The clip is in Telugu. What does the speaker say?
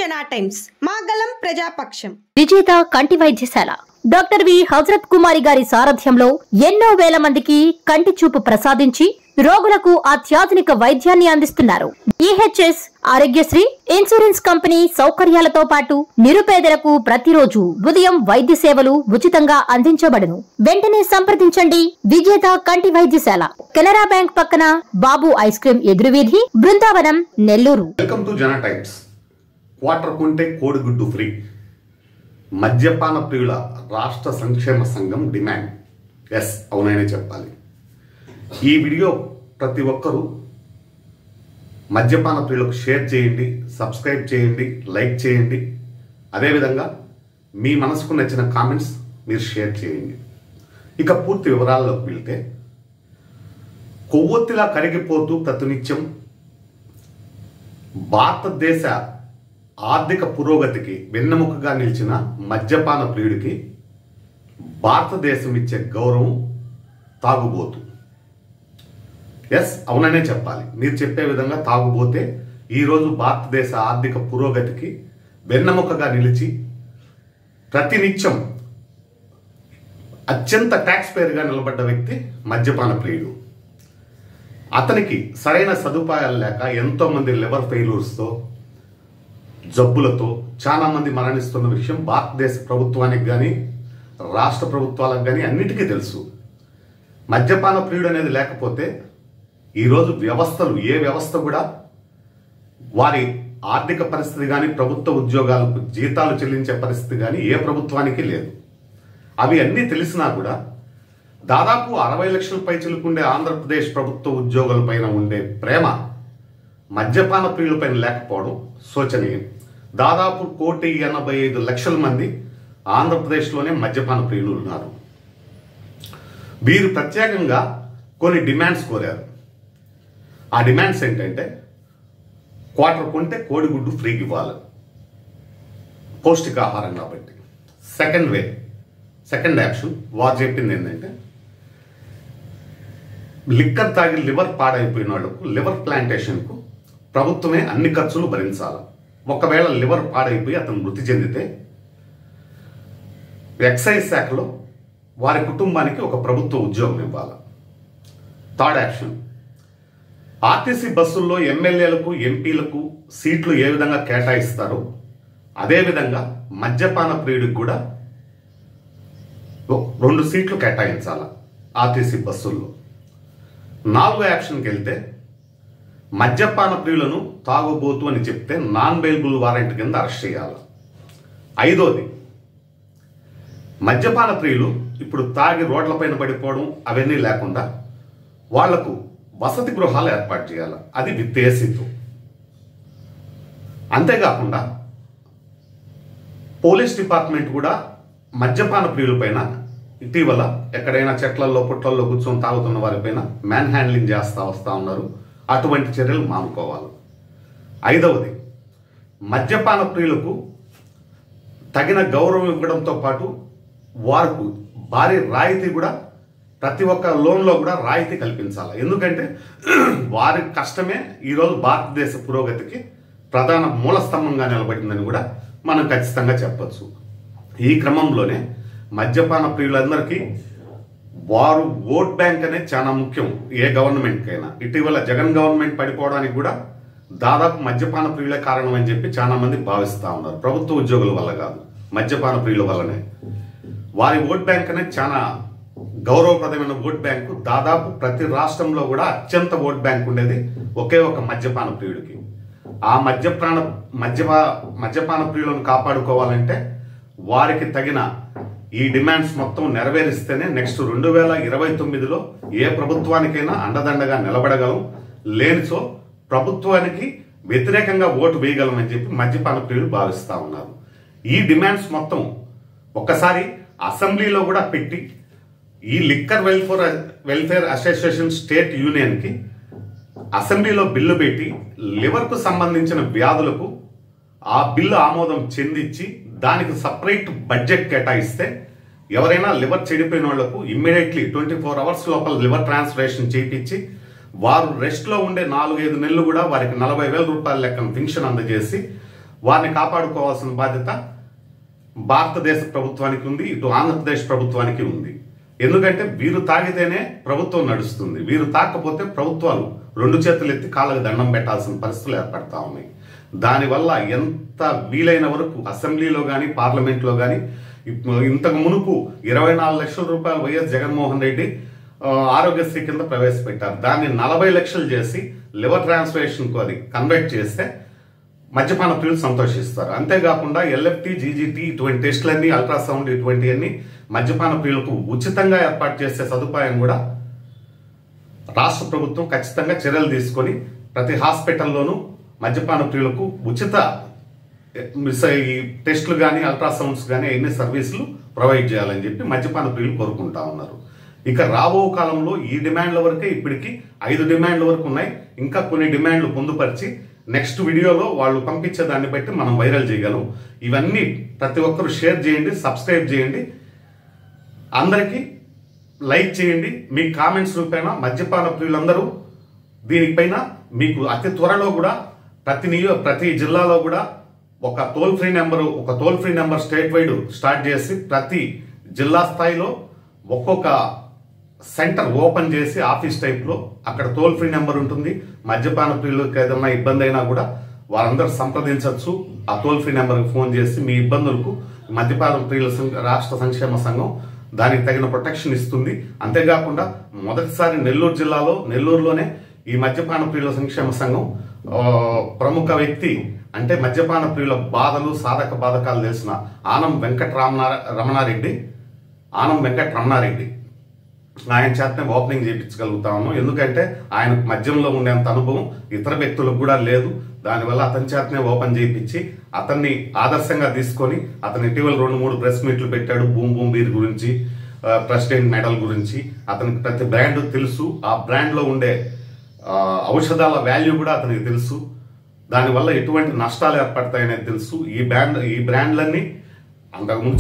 జనా టైమ్స్ మాగలం ప్రజాపక్షం. విజేత కంటి వైద్యశాల డాక్టర్ వి హజరత్ కుమారి గారి సారథ్యంలో ఎన్నో వేల మందికి కంటి చూపు ప్రసాదించి రోగులకు అత్యాధునిక వైద్యాన్ని అందిస్తున్నారు. ఈహెచ్ఎస్ ఆరోగ్యశ్రీ ఇన్సూరెన్స్ కంపెనీ సౌకర్యాలతో పాటు నిరుపేదలకు ప్రతిరోజు ఉదయం వైద్య సేవలు ఉచితంగా అందించబడును. వెంటనే సంప్రదించండి. విజేత కంటి వైద్యశాల, కెనరా బ్యాంక్ పక్కన, బాబు ఐస్ క్రీమ్ ఎదురువీధి, Brindavanam, Nellore. Welcome to Jana times. Quarter కొంటే కోడిగుడ్డు ఫ్రీ. మద్యపాన ప్రియుల రాష్ట్ర సంక్షేమ సంఘం డిమాండ్. ఎస్, అవుననే చెప్పాలి. ఈ వీడియో ప్రతి ఒక్కరూ మద్యపాన ప్రియులకు షేర్ చేయండి, సబ్స్క్రైబ్ చేయండి, లైక్ చేయండి. అదేవిధంగా మీ మనసుకు నచ్చిన కామెంట్స్ మీరు షేర్ చేయండి. ఇక పూర్తి వివరాల్లోకి వెళ్తే, కొవ్వొత్తిలా కరిగిపోతూ ప్రతినిత్యం భారతదేశ ఆర్థిక పురోగతికి వెన్నెముకగా నిలిచిన మద్యపాన ప్రియుడికి భారతదేశం ఇచ్చే గౌరవం తాగుబోతు. ఎస్, అవుననే చెప్పాలి. మీరు చెప్పే విధంగా తాగుబోతే ఈరోజు భారతదేశ ఆర్థిక పురోగతికి వెన్నెముకగా నిలిచి ప్రతినిత్యం అత్యంత ట్యాక్స్ పేరుగా నిలబడ్డ వ్యక్తి మద్యపాన ప్రియుడు. అతనికి సరైన సదుపాయాలు లేక ఎంతో మంది లివర్ ఫెయిల్యూర్స్తో, జబ్బులతో చాలా మంది మరణిస్తున్న విషయం భారతదేశ ప్రభుత్వానికి కానీ రాష్ట్ర ప్రభుత్వాలకు కానీ అన్నిటికీ తెలుసు. మద్యపాన ప్రియుడు అనేది లేకపోతే ఈరోజు వ్యవస్థలు, ఏ వ్యవస్థ కూడా వారి ఆర్థిక పరిస్థితి కానీ, ప్రభుత్వ ఉద్యోగాలకు జీతాలు చెల్లించే పరిస్థితి కానీ ఏ ప్రభుత్వానికి లేదు. అవి అన్నీ తెలిసినా కూడా దాదాపు 60 లక్షల పైచిలుకుండే ఆంధ్రప్రదేశ్ ప్రభుత్వ ఉద్యోగులపైన ఉండే ప్రేమ మద్యపాన ప్రియులపైన లేకపోవడం శోచనీయం. దాదాపు 1,85,00,000 మంది ఆంధ్రప్రదేశ్లోనే మద్యపాన ప్రియులు ఉన్నారు. వీరు ప్రత్యేకంగా కొన్ని డిమాండ్స్ కోరారు. ఆ డిమాండ్స్ ఏంటంటే, క్వార్టర్ కొంటే కోడిగుడ్డు ఫ్రీకి ఇవ్వాలి, పౌష్టికాహారం కాబట్టి. సెకండ్ యాక్షన్ వారు చెప్పింది ఏంటంటే, లిక్కర్ తాగి లివర్ పాడైపోయిన వాళ్లకు లివర్ ప్లాంటేషన్కు ప్రభుత్వమే అన్ని ఖర్చులు భరించాలి. ఒకవేళ లివర్ పాడైపోయి అతను మృతి చెందితే ఎక్సైజ్ శాఖలో వారి కుటుంబానికి ఒక ప్రభుత్వ ఉద్యోగం ఇవ్వాలి. థర్డ్ యాక్షన్, ఆర్టీసీ బస్సుల్లో ఎమ్మెల్యేలకు, ఎంపీలకు సీట్లు ఏ విధంగా కేటాయిస్తారో అదేవిధంగా మద్యపాన ప్రియుడికి కూడా 2 సీట్లు కేటాయించాలి ఆర్టీసీ బస్సుల్లో. 4వ యాక్షన్కి వెళ్తే, మద్యపాన ప్రియులను తాగుబోతు అని చెప్తే నాన్ బెయిలబుల్ వారెంట్ కింద అరెస్ట్ చేయాలి. 5వది, మద్యపాన ప్రియులు ఇప్పుడు తాగి రోడ్లపైన పడిపోవడం అవన్నీ లేకుండా వాళ్లకు వసతి గృహాలు ఏర్పాటు చేయాలి, అది విత్ ఏసీతో. అంతేకాకుండా పోలీస్ డిపార్ట్మెంట్ కూడా మద్యపాన ప్రియులపైన ఇటీవల ఎక్కడైనా చెట్లలో, పుట్లల్లో కూర్చొని తాగుతున్న వారిపైన మ్యాన్ హ్యాండ్లింగ్ చేస్తూ వస్తూ ఉన్నారు. అటువంటి చర్యలు మానుకోవాలి. 5వది, మద్యపాన ప్రియులకు తగిన గౌరవం ఇవ్వడంతో పాటు వారికి భారీ రాయితీ కూడా, ప్రతి ఒక్క లోన్లో కూడా రాయితీ కల్పించాలి. ఎందుకంటే వారి కష్టమే ఈరోజు భారతదేశ పురోగతికి ప్రధాన మూలస్తంభంగా నిలబడిందని కూడా మనం ఖచ్చితంగా చెప్పచ్చు. ఈ క్రమంలోనే మద్యపాన ప్రియులందరికీ వారు ఓట్ బ్యాంక్ అనేది చాలా ముఖ్యం ఏ గవర్నమెంట్కైనా. ఇటీవల జగన్ గవర్నమెంట్ పడిపోవడానికి కూడా దాదాపు మద్యపాన ప్రియులే కారణం అని చెప్పి చాలా మంది భావిస్తూ ఉన్నారు. ప్రభుత్వ ఉద్యోగుల వల్ల కాదు, మద్యపాన ప్రియుల వల్లనే. వారి ఓట్ బ్యాంక్ అనేది చాలా గౌరవప్రదమైన ఓట్ బ్యాంకు. దాదాపు ప్రతి రాష్ట్రంలో కూడా అత్యంత ఓట్ బ్యాంక్ ఉండేది ఒకే ఒక మద్యపాన ప్రియుడికి. ఆ మద్యపాన ప్రియులను కాపాడుకోవాలంటే వారికి తగిన ఈ డిమాండ్స్ మొత్తం నెరవేరిస్తేనే నెక్స్ట్ 2029లో ఏ ప్రభుత్వానికైనా అండదండగా నిలబడగలం. లేనిచో ప్రభుత్వానికి వ్యతిరేకంగా ఓటు వేయగలమని చెప్పి మద్యపాన ప్రియులు భావిస్తూ ఉన్నారు. ఈ డిమాండ్స్ మొత్తం ఒక్కసారి అసెంబ్లీలో కూడా పెట్టి, ఈ లిక్కర్ వెల్ఫేర్ అసోసియేషన్ స్టేట్ యూనియన్కి అసెంబ్లీలో బిల్లు పెట్టి లివర్కు సంబంధించిన వ్యాధులకు ఆ బిల్లు ఆమోదం చెందించి దానికి సపరేట్ బడ్జెట్ కేటాయిస్తే ఎవరైనా లివర్ చెడిపోయిన వాళ్లకు ఇమ్మీడియట్లీ 24 అవర్స్ లోపల లివర్ ట్రాన్స్ప్లాంటేషన్ చేయించి వారు రెస్ట్ లో ఉండే 4-5 నెలలు కూడా వారికి 40,000 రూపాయల లెక్కన పెన్షన్ అందజేసి వారిని కాపాడుకోవాల్సిన బాధ్యత భారతదేశ ప్రభుత్వానికి ఉంది, ఇటు ఆంధ్రప్రదేశ్ ప్రభుత్వానికి ఉంది. ఎందుకంటే వీరు తాగితేనే ప్రభుత్వం నడుస్తుంది, వీరు తాకపోతే ప్రభుత్వాలు రెండు చేతులు ఎత్తి కాళ్ళకు దండం పెట్టాల్సిన పరిస్థితులు ఏర్పడతా ఉన్నాయి. దానివల్ల ఎంత వీలైన వరకు అసెంబ్లీలో కానీ పార్లమెంట్లో కానీ ఇంతకు మునుపు 24 లక్షల రూపాయలు వైఎస్ జగన్మోహన్ రెడ్డి ఆరోగ్యశ్రీ కింద ప్రవేశపెట్టారు. దాన్ని 40 లక్షలు చేసి లివర్ ట్రాన్స్ప్లాంటేషన్కు అది కన్వర్ట్ చేస్తే మద్యపాన ప్రియులు సంతోషిస్తారు. అంతేకాకుండా ఎల్ఎఫ్టీ, జీజీటీ ఇటువంటి టెస్టులన్నీ, అల్ట్రాసౌండ్ ఇటువంటివన్నీ మద్యపాన ప్రియులకు ఉచితంగా ఏర్పాటు చేసే సదుపాయం కూడా రాష్ట్ర ప్రభుత్వం ఖచ్చితంగా చర్యలు తీసుకొని ప్రతి హాస్పిటల్లోనూ మద్యపాన ప్రియులకు ఉచిత ఈ టెస్టులు కానీ అల్ట్రాసౌండ్స్ కానీ ఎన్ని సర్వీసులు ప్రొవైడ్ చేయాలని చెప్పి మద్యపాన ప్రియులు కోరుకుంటా ఉన్నారు. ఇక రాబో కాలంలో ఈ డిమాండ్ల వరకే ఇప్పటికి 5 డిమాండ్ల వరకు ఉన్నాయి. ఇంకా కొన్ని డిమాండ్లు పొందుపరిచి నెక్స్ట్ వీడియోలో వాళ్ళు పంపించే దాన్ని బట్టి మనం వైరల్ చేయగలం. ఇవన్నీ ప్రతి ఒక్కరు షేర్ చేయండి, సబ్స్క్రైబ్ చేయండి, అందరికీ లైక్ చేయండి. మీ కామెంట్స్ రూపేణ మద్యపాన ప్రియులందరూ దీనిపైన మీకు అతి త్వరలో కూడా ప్రతి జిల్లాలో కూడా ఒక toll free number state wide start చేసి ప్రతి జిల్లా స్థాయిలో ఒక్కొక్క సెంటర్ ఓపెన్ చేసి ఆఫీస్ టైప్లో అక్కడ టోల్ ఫ్రీ నెంబర్ ఉంటుంది. మద్యపాన ప్రియులకు ఏదైనా ఇబ్బంది అయినా కూడా వారందరూ సంప్రదించవచ్చు. ఆ టోల్ ఫ్రీ నెంబర్కి ఫోన్ చేసి మీ ఇబ్బందులకు మద్యపాన ప్రియుల రాష్ట్ర సంక్షేమ సంఘం దానికి తగిన ప్రొటెక్షన్ ఇస్తుంది. అంతేకాకుండా మొదటిసారి నెల్లూరులోనే ఈ మద్యపాన ప్రియుల సంక్షేమ సంఘం ప్రముఖ వ్యక్తి అంటే మద్యపాన ప్రియుల బాధలు సాధక బాధకాలు తెలిసిన ఆనం వెంకట రమణారెడ్డి ఆయన చేతనే ఓపెనింగ్ చేయించగలుగుతాము. ఎందుకంటే ఆయనకు మద్యంలో ఉండేంత అనుభవం ఇతర వ్యక్తులకు కూడా లేదు. దానివల్ల అతని చేతనే ఓపెన్ చేయించి అతన్ని ఆదర్శంగా తీసుకొని అతను ఇటీవల 2-3 ప్రెస్ మీట్లు పెట్టాడు. బూమ్ బీర్ గురించి, ప్రెసిడెంట్ మెడల్ గురించి. అతనికి ప్రతి బ్రాండ్ తెలుసు. ఆ బ్రాండ్ లో ఉండే ఔషధాల వాల్యూ కూడా అతనికి తెలుసు. దానివల్ల ఎటువంటి నష్టాలు ఏర్పడతాయనేది తెలుసు. ఈ బ్రాండ్లన్నీ అంతకుముందు